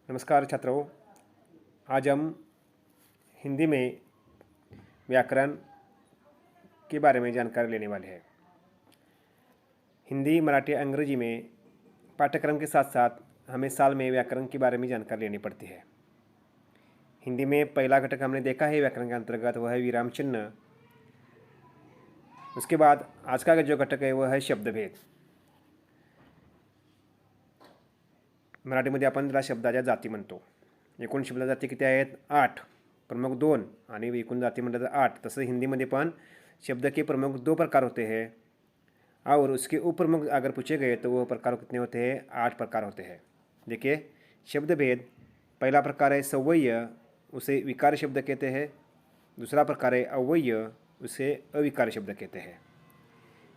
नमस्कार छात्रों। आज हम हिंदी में व्याकरण के बारे में जानकारी लेने वाले हैं। हिंदी, मराठी, अंग्रेजी में पाठ्यक्रम के साथ साथ हमें साल में व्याकरण के बारे में जानकारी लेनी पड़ती है। हिंदी में पहला घटक हमने देखा है व्याकरण के अंतर्गत, वह है विराम चिन्ह। उसके बाद आज का जो घटक है वह है शब्दभेद। मराठीमध्ये आपण त्याला शब्दाच्या जाती म्हणतो। एकूण शब्द जाती किती आहेत? 8, प्रमुख 2 आणि एकूण जाती म्हटलं तर 8। तसं हिंदी में पण शब्द के प्रमुख 2 प्रकार होते हैं और उसके उपप्रमुख अगर पूछे गए तो वो प्रकार कितने होते हैं? 8 प्रकार होते हैं। देखिए, शब्द भेद पहला प्रकार है सवय्य, उसे विकार शब्द कहते हैं। दूसरा प्रकार है अवय्य, उसे अविकार शब्द कहते हैं।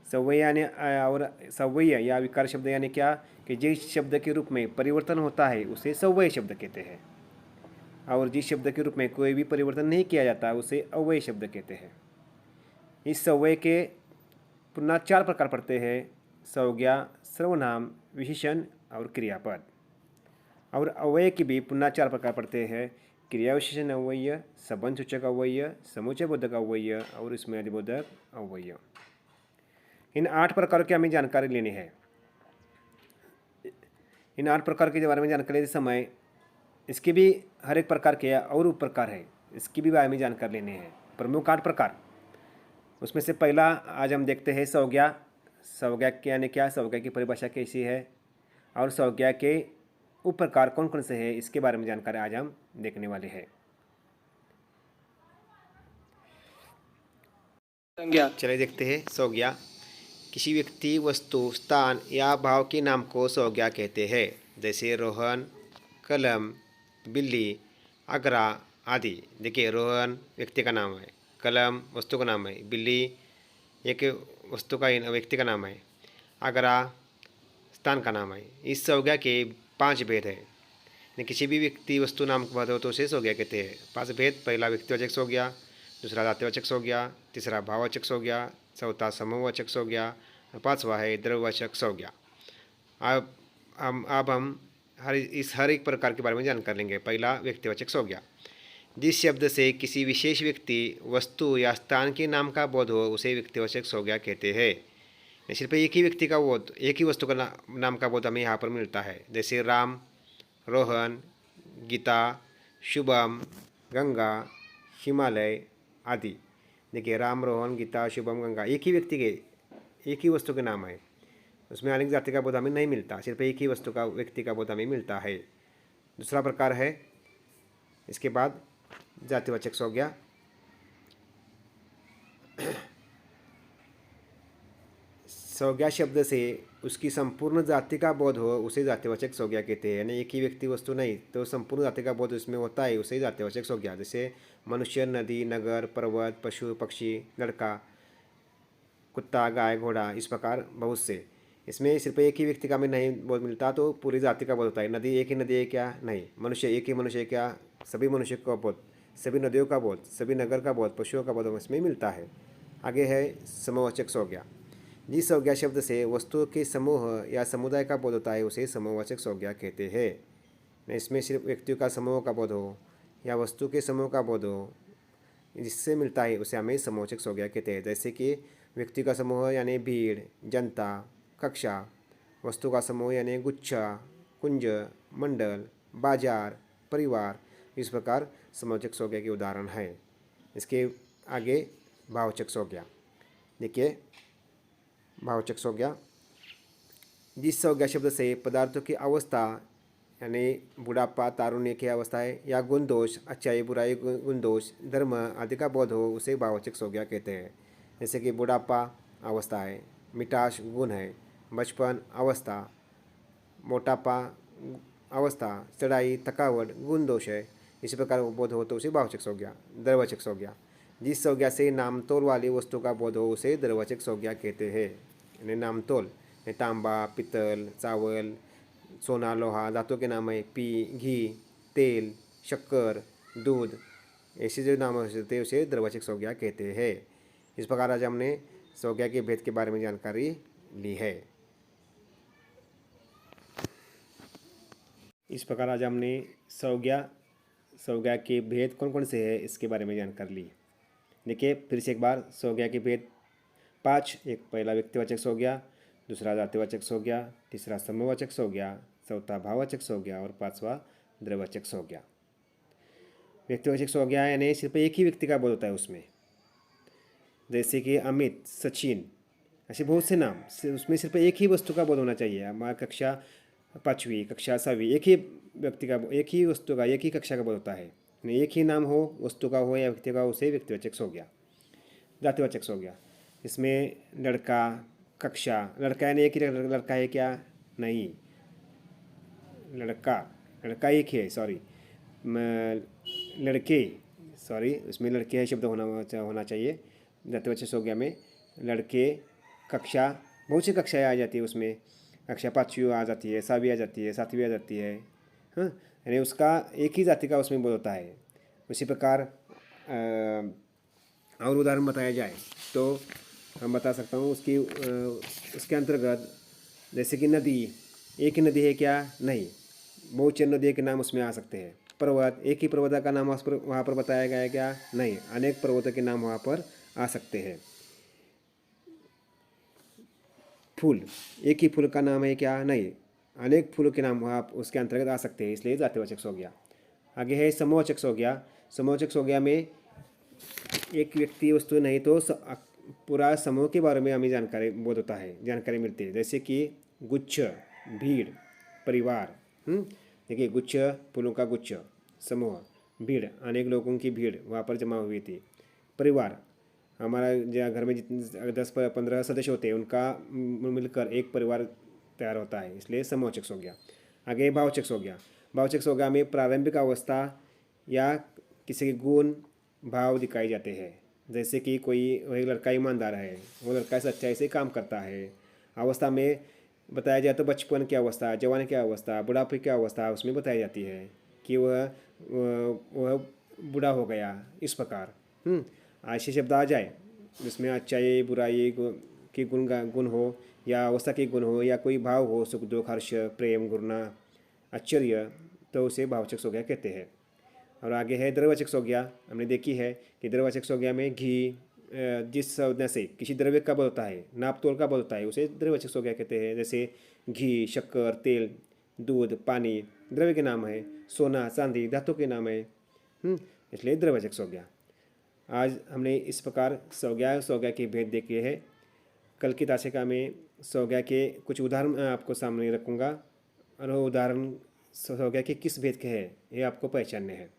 सवय्य यानी और सवय्य या विकार शब्द यानी क्या कि जिस शब्द के रूप में परिवर्तन होता है उसे सवय्य शब्द कहते हैं, और जिस शब्द के रूप में कोई भी परिवर्तन नहीं किया जाता उसे अव्यय शब्द कहते हैं। इस सवय्य के पुनः 4 प्रकार पड़ते हैं: संज्ञा, सर्वनाम, विशेषण और क्रियापद। और अव्यय के भी पुनः 4 प्रकार पड़ते हैं: क्रिया विशेषण अव्यय, संबंध सूचक अव्यय, समुच्चय बोधक अव्यय और स्मृति बोधक अव्यय। इन 8 प्रकारों की हमें जानकारी लेनी है। इन 8 प्रकार के बारे में जानकारी लेते समय इसके भी हर एक प्रकार के और उप प्रकार है, इसकी भी बारे में जानकारी लेनी है। प्रमुख 8 प्रकार, उसमें से पहला आज हम देखते हैं संज्ञा। संज्ञा के यानी क्या, संज्ञा की परिभाषा कैसी है और संज्ञा के उप प्रकार कौन कौन से हैं, इसके बारे में जानकारी आज हम देखने वाले हैं। संज्ञा, चलिए देखते हैं संज्ञा। किसी व्यक्ति, वस्तु, स्थान या भाव के नाम को संज्ञा कहते हैं। जैसे रोहन, कलम, बिल्ली, आगरा आदि। देखिए, रोहन व्यक्ति का नाम है, कलम वस्तु का नाम है, बिल्ली एक वस्तु का व्यक्ति का नाम है, आगरा स्थान का नाम है। इस संज्ञा के 5 भेद है। किसी भी व्यक्ति, वस्तु, नाम को हो तो उसे संज्ञा कहते हैं। 5 भेद: पहला व्यक्तिवाचक संज्ञा, दूसरा जातिवाचक संज्ञा, तीसरा भाववाचक संज्ञा, चौथा समूहवाचक संज्ञा और 5वां है द्रव्यवाचक संज्ञा। अब हम हर एक प्रकार के बारे में जानकारी लेंगे। पहला व्यक्तिवाचक संज्ञा, जिस शब्द से किसी विशेष व्यक्ति, वस्तु या स्थान के नाम का बोध हो उसे व्यक्तिवाचक संज्ञा कहते हैं। सिर्फ एक ही व्यक्ति का बोध, एक ही वस्तु का नाम का बोध हमें यहाँ पर मिलता है। जैसे राम, रोहन, गीता, शुभम, गंगा, हिमालय आदि। देखिए, राम, रोहन, गीता, शुभम, गंगा एक ही व्यक्ति के, एक ही वस्तु के नाम है। उसमें अनेक जाति का बोध हमें नहीं मिलता, सिर्फ एक ही वस्तु का, व्यक्ति का बोध हमें मिलता है। दूसरा प्रकार है इसके बाद जातिवाचक संज्ञा। संज्ञा शब्द से उसकी संपूर्ण जाति का बोध हो उसे जातिवाचक संज्ञा कहते हैं। यानी एक ही व्यक्ति, वस्तु नहीं, तो संपूर्ण जाति का बोध उसमें होता है, उसे जातिवाचक संज्ञा। जैसे मनुष्य, नदी, नगर, पर्वत, पशु, पक्षी, लड़का, कुत्ता, गाय, घोड़ा, इस प्रकार बहुत से। इसमें सिर्फ एक ही व्यक्ति का हमें नहीं बोध मिलता, तो पूरी जाति का बोध होता है। नदी एक ही नदी है क्या? नहीं। मनुष्य एक ही मनुष्य है क्या? सभी मनुष्य का बोध, सभी नदियों का बोध, सभी नगर का बोध, पशुओं का बोध इसमें मिलता है। आगे है समूहवाचक संज्ञा। जिस संज्ञा शब्द से वस्तुओं के समूह या समुदाय का बोध होता है उसे समूहवाचक संज्ञा कहते हैं। इसमें सिर्फ व्यक्तियों का समूह का बोध हो या वस्तु के समूह का बोध हो, जिससे मिलता है उसे हमें समूहवाचक संज्ञा कहते हैं। जैसे कि व्यक्ति का समूह यानी भीड़, जनता, कक्षा, वस्तु का समूह यानी गुच्छा, कुंज, मंडल, बाजार, परिवार, इस प्रकार समूहवाचक संज्ञा के उदाहरण हैं। इसके आगे भाववाचक संज्ञा। देखिए, भाववाचक संज्ञा, जिस संज्ञा शब्द से पदार्थों की अवस्था यानी बुढ़ापा, तारुण्य की अवस्था है, या गुण दोष, अच्छाई, बुराई, गुण दोष, धर्म आदि का बोध हो उसे भाववाचक संज्ञा कहते हैं। जैसे कि बुढ़ापा अवस्था है, मिठास गुण है, बचपन अवस्था, मोटापा अवस्था, चढ़ाई, थकावट गुण दोष है। इसी प्रकार बोध हो तो उसे भाववाचक संज्ञा। द्रव्यवाचक संज्ञा, जिस संज्ञा से नामतोल वाली वस्तु का बोध हो उसे द्रव्यवाचक संज्ञा कहते हैं। यानी नामतोल, तांबा, पित्तल, चावल, सोना, लोहा, धातु के नाम है, घी, तेल, शक्कर, दूध, ऐसे जो नाम होते हैं उसे द्रव्यवाचक संज्ञा कहते हैं। इस प्रकार आज हमने संज्ञा के भेद के बारे में जानकारी ली है। इस प्रकार आज हमने संज्ञा के भेद कौन कौन से हैं इसके बारे में जानकारी ली। देखिए फिर से एक बार, संज्ञा के भेद 5। एक पहला व्यक्तिवाचक संज्ञा, दूसरा जातिवाचक संज्ञा, तीसरा समूहवाचक संज्ञा, चौथा भाववाचक संज्ञा और पांचवा द्रव्यवाचक संज्ञा। व्यक्तिवाचक संज्ञा यानी सिर्फ एक ही व्यक्ति का बोध होता है उसमें, जैसे कि अमित, सचिन, ऐसे बहुत से नाम, उसमें सिर्फ एक ही वस्तु का बोध होना चाहिए। हमारा कक्षा 5वीं, कक्षा 7वीं, एक ही व्यक्ति का, एक ही वस्तु का, एक ही कक्षा का बोध होता है। एक ही नाम हो, वस्तु का हो या व्यक्ति का, उसे व्यक्तिवाचक संज्ञा। जातिवाचक संज्ञा, इसमें लड़का, कक्षा, लड़का यानी एक ही लड़का है क्या? नहीं, लड़का एक है, सॉरी, लड़के, सॉरी, उसमें लड़के है शब्द होना चाहिए। जातिवाचक संज्ञा में लड़के, कक्षा, बहुत सी कक्षाएँ आ जाती है उसमें, कक्षा 5वीं आ जाती है, 7वीं आ जाती है, 7वीं आ जाती है, हाँ, यानी उसका एक ही जाति का उसमें बोध होता है। उसी प्रकार और उदाहरण बताया जाए तो हम बता सकता हूँ उसके अंतर्गत, जैसे कि नदी, एक ही नदी है क्या? नहीं, बहुत से नदियों के नाम उसमें आ सकते हैं। पर्वत, एक ही पर्वत का नाम वहाँ पर बताया गया है क्या? नहीं, अनेक पर्वतों के नाम वहाँ पर आ सकते हैं। फूल, एक ही फूल का नाम है क्या? नहीं, अनेक फूलों के नाम वहाँ उसके अंतर्गत आ सकते हैं, इसलिए जातिवाचक संज्ञा। आगे है समूहवाचक संज्ञा। समूहवाचक संज्ञा में एक व्यक्ति वस्तु नहीं तो पूरा समूह के बारे में हमें जानकारी बोध होता है, जानकारी मिलती है, जैसे कि गुच्छ, भीड़, परिवार। देखिए गुच्छ, फूलों का गुच्छ, समूह, भीड़, अनेक लोगों की भीड़ वहाँ पर जमा हुई थी। परिवार, हमारा जहाँ घर में जितने 10-15 सदस्य होते हैं उनका मिलकर एक परिवार तैयार होता है, इसलिए समूहवाचक संज्ञा। आगे भाववाचक संज्ञा। भाववाचक संज्ञा में प्रारंभिक अवस्था या किसी के गुण, भाव दिखाए जाते हैं, जैसे कि वही लड़का ईमानदार है, वो लड़का सच्चाई से काम करता है। अवस्था में बताया जाए तो बचपन की अवस्था, जवानी की अवस्था, बुढ़ापे की अवस्था उसमें बताई जाती है कि वह बूढ़ा हो गया, इस प्रकार। ऐसे शब्द आ जाए जिसमें अच्छाई, बुराई की गुण हो या अवस्था के गुण हो या कोई भाव हो, सुख, दुख, हर्ष, प्रेम, घृणा, आश्चर्य, तो उसे भाववाचक संज्ञा कहते हैं। और आगे है द्रव्यवाचक संज्ञा। हमने देखी है कि द्रव्यवाचक संज्ञा में घी, जिस संज्ञा से किसी द्रव्य का बोध होता है, नाप तोल का बोध होता है, उसे द्रव्यवाचक संज्ञा कहते हैं। जैसे घी, शक्कर, तेल, दूध, पानी द्रव्य के नाम है, सोना, चांदी धातु के नाम है, इसलिए द्रव्यवाचक संज्ञा। आज हमने इस प्रकार संज्ञा के भेद देखे हैं। कल की तासिका में संज्ञा के कुछ उदाहरण आपको सामने रखूँगा, और वो उदाहरण संज्ञा के किस भेद के हैं ये आपको पहचानने हैं।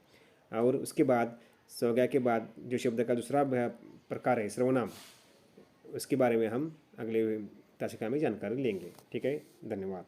और उसके बाद संज्ञा के बाद जो शब्द का दूसरा प्रकार है सर्वनाम, उसके बारे में हम अगले तासिका में जानकारी लेंगे। ठीक है, धन्यवाद।